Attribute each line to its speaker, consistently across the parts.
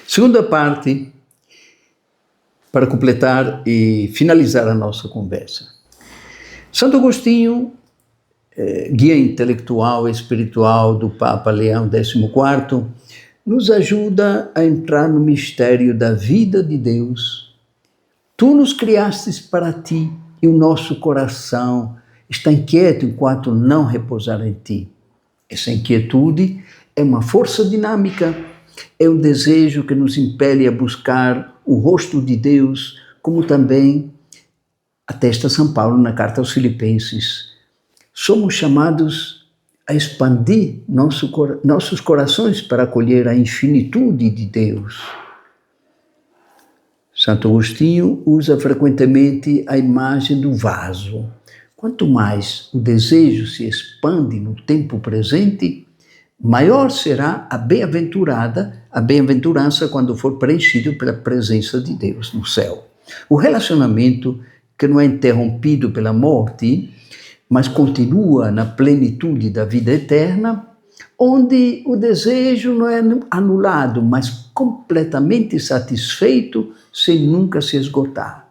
Speaker 1: Segunda parte, para completar e finalizar a nossa conversa. Santo Agostinho, guia intelectual e espiritual do Papa Leão XIV, nos ajuda a entrar no mistério da vida de Deus. Tu nos criastes para ti e o nosso coração está inquieto enquanto não repousar em ti. Essa inquietude é uma força dinâmica, é um desejo que nos impele a buscar o rosto de Deus, como também atesta São Paulo na carta aos Filipenses. Somos chamados a expandir nossos corações para acolher a infinitude de Deus. Santo Agostinho usa frequentemente a imagem do vaso. Quanto mais o desejo se expande no tempo presente, maior será a bem-aventurança quando for preenchido pela presença de Deus no céu. O relacionamento que não é interrompido pela morte, mas continua na plenitude da vida eterna, onde o desejo não é anulado, mas completamente satisfeito sem nunca se esgotar.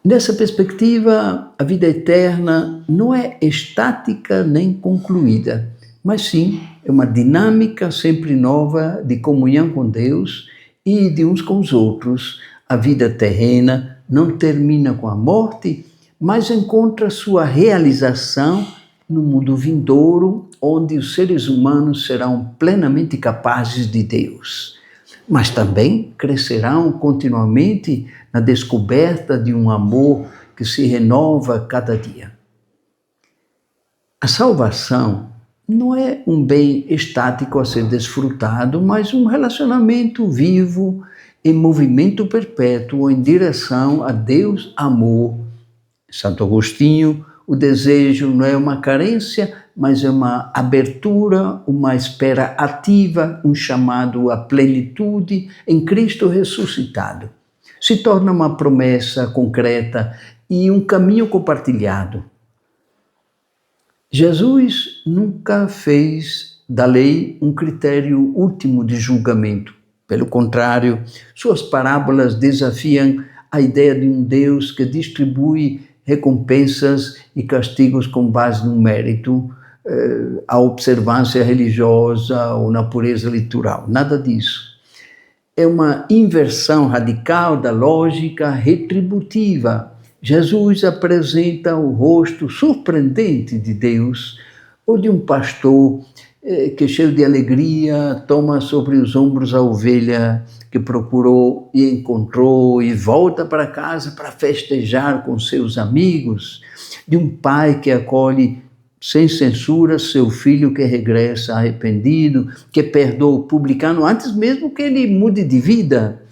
Speaker 1: Nessa perspectiva, a vida eterna não é estática nem concluída, mas sim é uma dinâmica sempre nova de comunhão com Deus e de uns com os outros. A vida terrena não termina com a morte, mas encontra sua realização no mundo vindouro, onde os seres humanos serão plenamente capazes de Deus, mas também crescerão continuamente na descoberta de um amor que se renova cada dia. A salvação não é um bem estático a ser desfrutado, mas um relacionamento vivo, em movimento perpétuo, em direção a Deus amor. Santo Agostinho, o desejo não é uma carência, mas é uma abertura, uma espera ativa, um chamado à plenitude em Cristo ressuscitado. Se torna uma promessa concreta e um caminho compartilhado. Jesus nunca fez da lei um critério último de julgamento. Pelo contrário, suas parábolas desafiam a ideia de um Deus que distribui recompensas e castigos com base no mérito, a observância religiosa ou na pureza litoral. Nada disso. É uma inversão radical da lógica retributiva. Jesus apresenta o rosto surpreendente de Deus, ou de um pastor que, cheio de alegria, toma sobre os ombros a ovelha que procurou e encontrou e volta para casa para festejar com seus amigos, de um pai que acolhe sem censura seu filho que regressa arrependido, que perdoa o publicano antes mesmo que ele mude de vida,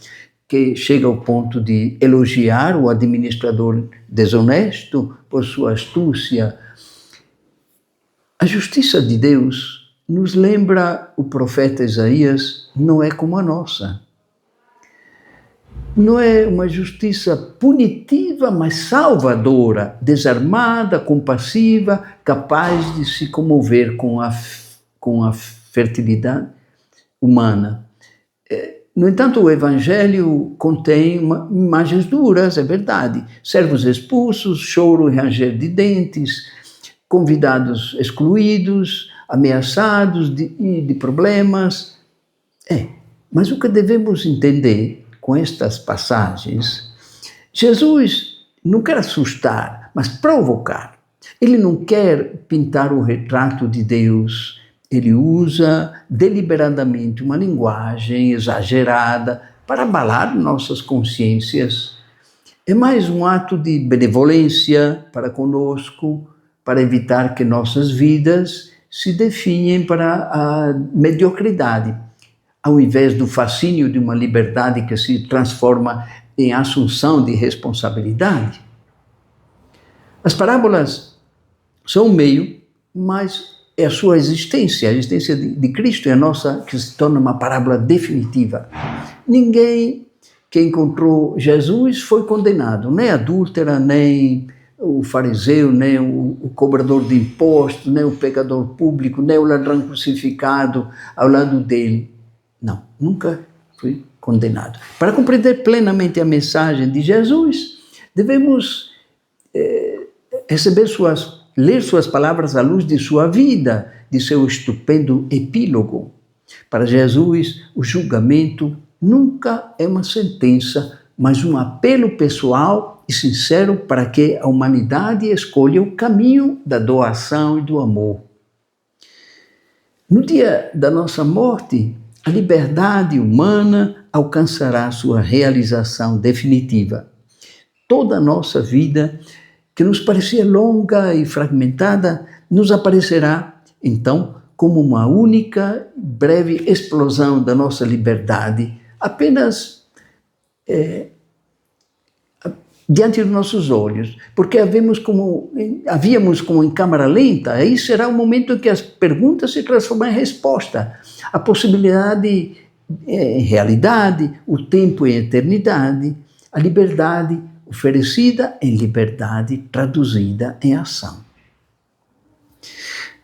Speaker 1: que chega ao ponto de elogiar o administrador desonesto por sua astúcia. A justiça de Deus, nos lembra o profeta Isaías, não é como a nossa. Não é uma justiça punitiva, mas salvadora, desarmada, compassiva, capaz de se comover com a fertilidade humana. No entanto, o Evangelho contém imagens duras, é verdade. Servos expulsos, choro e ranger de dentes, convidados excluídos, ameaçados de problemas. Mas o que devemos entender com estas passagens, Jesus não quer assustar, mas provocar. Ele não quer pintar o retrato de Deus. Ele usa deliberadamente uma linguagem exagerada para abalar nossas consciências. É mais um ato de benevolência para conosco, para evitar que nossas vidas se definhem para a mediocridade, ao invés do fascínio de uma liberdade que se transforma em assunção de responsabilidade. As parábolas são um meio, mas é a sua existência, a existência de Cristo é a nossa, que se torna uma parábola definitiva. Ninguém que encontrou Jesus foi condenado, nem a adúltera, nem o fariseu, nem o cobrador de impostos, nem o pecador público, nem o ladrão crucificado ao lado dele. Não, nunca fui condenado. Para compreender plenamente a mensagem de Jesus, devemos ler suas palavras à luz de sua vida, de seu estupendo epílogo. Para Jesus, o julgamento nunca é uma sentença, mas um apelo pessoal e sincero para que a humanidade escolha o caminho da doação e do amor. No dia da nossa morte, a liberdade humana alcançará sua realização definitiva. Toda a nossa vida, que nos parecia longa e fragmentada, nos aparecerá, então, como uma única, breve explosão da nossa liberdade, apenas diante dos nossos olhos, porque havíamos como em câmara lenta, aí será o momento em que as perguntas se transformam em resposta, a possibilidade em realidade, o tempo em eternidade, a liberdade oferecida em liberdade traduzida em ação.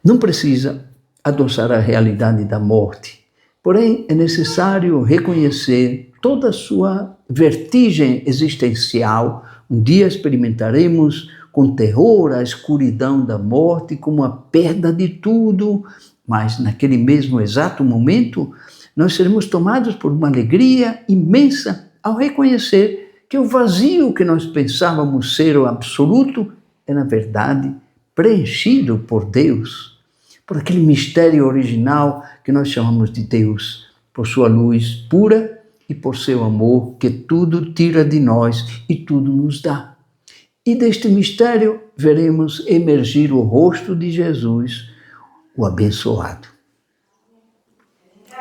Speaker 1: Não precisa adoçar a realidade da morte, porém é necessário reconhecer toda a sua vertigem existencial. Um dia experimentaremos com terror a escuridão da morte como a perda de tudo, mas naquele mesmo exato momento nós seremos tomados por uma alegria imensa ao reconhecer que o vazio que nós pensávamos ser o absoluto é, na verdade, preenchido por Deus, por aquele mistério original que nós chamamos de Deus, por sua luz pura e por seu amor que tudo tira de nós e tudo nos dá. E deste mistério veremos emergir o rosto de Jesus, o abençoado.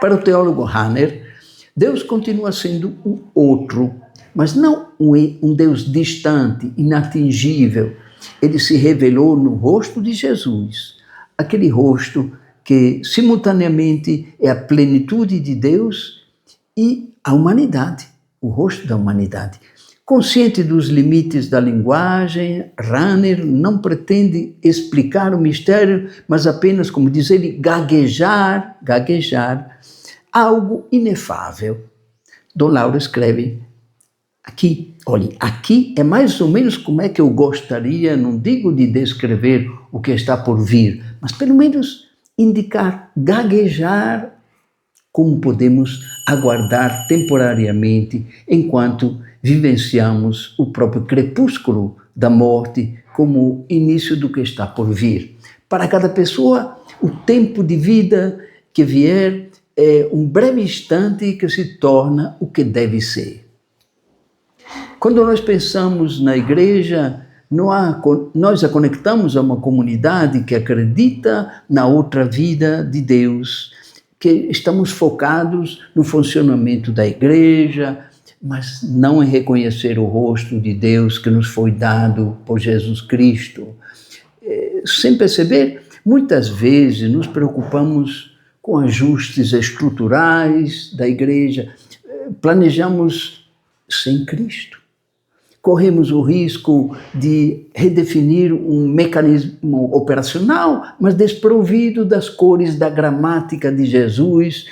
Speaker 1: Para o teólogo Rahner, Deus continua sendo o outro, mas não um Deus distante, inatingível. Ele se revelou no rosto de Jesus, aquele rosto que simultaneamente é a plenitude de Deus e a humanidade, o rosto da humanidade. Consciente dos limites da linguagem, Rahner não pretende explicar o mistério, mas apenas, como diz ele, gaguejar algo inefável. Dom Lauro escreve aqui, olhe, aqui é mais ou menos como é que eu gostaria, não digo de descrever o que está por vir, mas pelo menos indicar, gaguejar, como podemos aguardar temporariamente enquanto vivenciamos o próprio crepúsculo da morte como início do que está por vir. Para cada pessoa, o tempo de vida que vier é um breve instante que se torna o que deve ser. Quando nós pensamos na igreja, nós a conectamos a uma comunidade que acredita na outra vida de Deus, que estamos focados no funcionamento da igreja, mas não em reconhecer o rosto de Deus que nos foi dado por Jesus Cristo. Sem perceber, muitas vezes nos preocupamos com ajustes estruturais da igreja, planejamos sem Cristo. Corremos o risco de redefinir um mecanismo operacional, mas desprovido das cores da gramática de Jesus,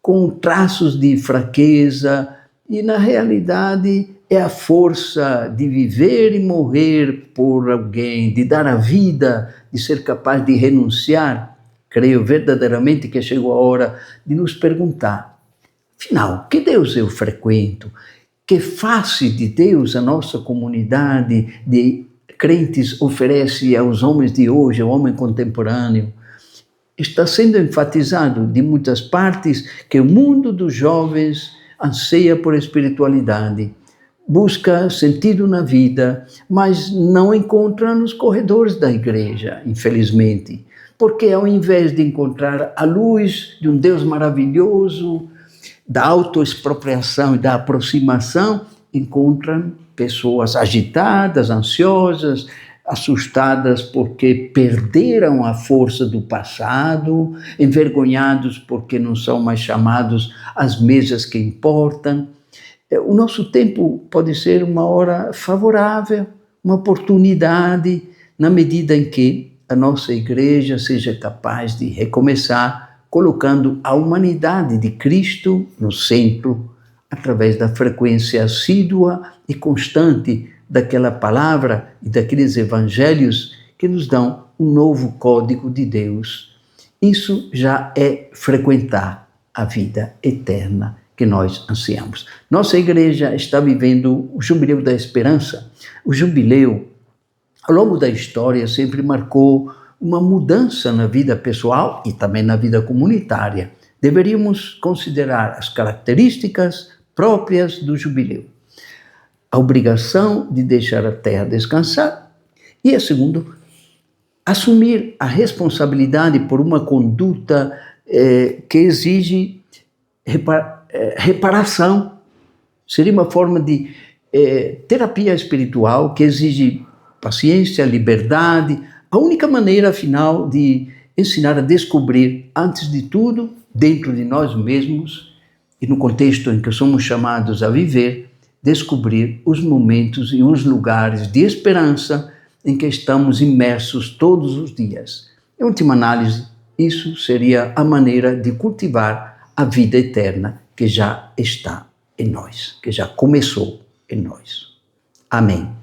Speaker 1: com traços de fraqueza, e na realidade é a força de viver e morrer por alguém, de dar a vida, de ser capaz de renunciar. Creio verdadeiramente que chegou a hora de nos perguntar, afinal, que Deus eu frequento? Que face de Deus a nossa comunidade de crentes oferece aos homens de hoje, ao homem contemporâneo? Está sendo enfatizado de muitas partes que o mundo dos jovens anseia por espiritualidade, busca sentido na vida, mas não encontra nos corredores da igreja, infelizmente. Porque ao invés de encontrar a luz de um Deus maravilhoso, da autoexpropriação e da aproximação, encontram pessoas agitadas, ansiosas, assustadas porque perderam a força do passado, envergonhados porque não são mais chamados às mesas que importam. O nosso tempo pode ser uma hora favorável, uma oportunidade, na medida em que a nossa igreja seja capaz de recomeçar colocando a humanidade de Cristo no centro, através da frequência assídua e constante daquela palavra e daqueles evangelhos que nos dão um novo código de Deus. Isso já é frequentar a vida eterna que nós ansiamos. Nossa igreja está vivendo o Jubileu da Esperança. O Jubileu, ao longo da história, sempre marcou uma mudança na vida pessoal e também na vida comunitária. Deveríamos considerar as características próprias do Jubileu. A obrigação de deixar a terra descansar e, a segundo, assumir a responsabilidade por uma conduta que exige reparação. Seria uma forma de terapia espiritual que exige paciência, liberdade, a única maneira, afinal, de ensinar a descobrir, antes de tudo, dentro de nós mesmos e no contexto em que somos chamados a viver, descobrir os momentos e os lugares de esperança em que estamos imersos todos os dias. Em última análise, isso seria a maneira de cultivar a vida eterna que já está em nós, que já começou em nós. Amém.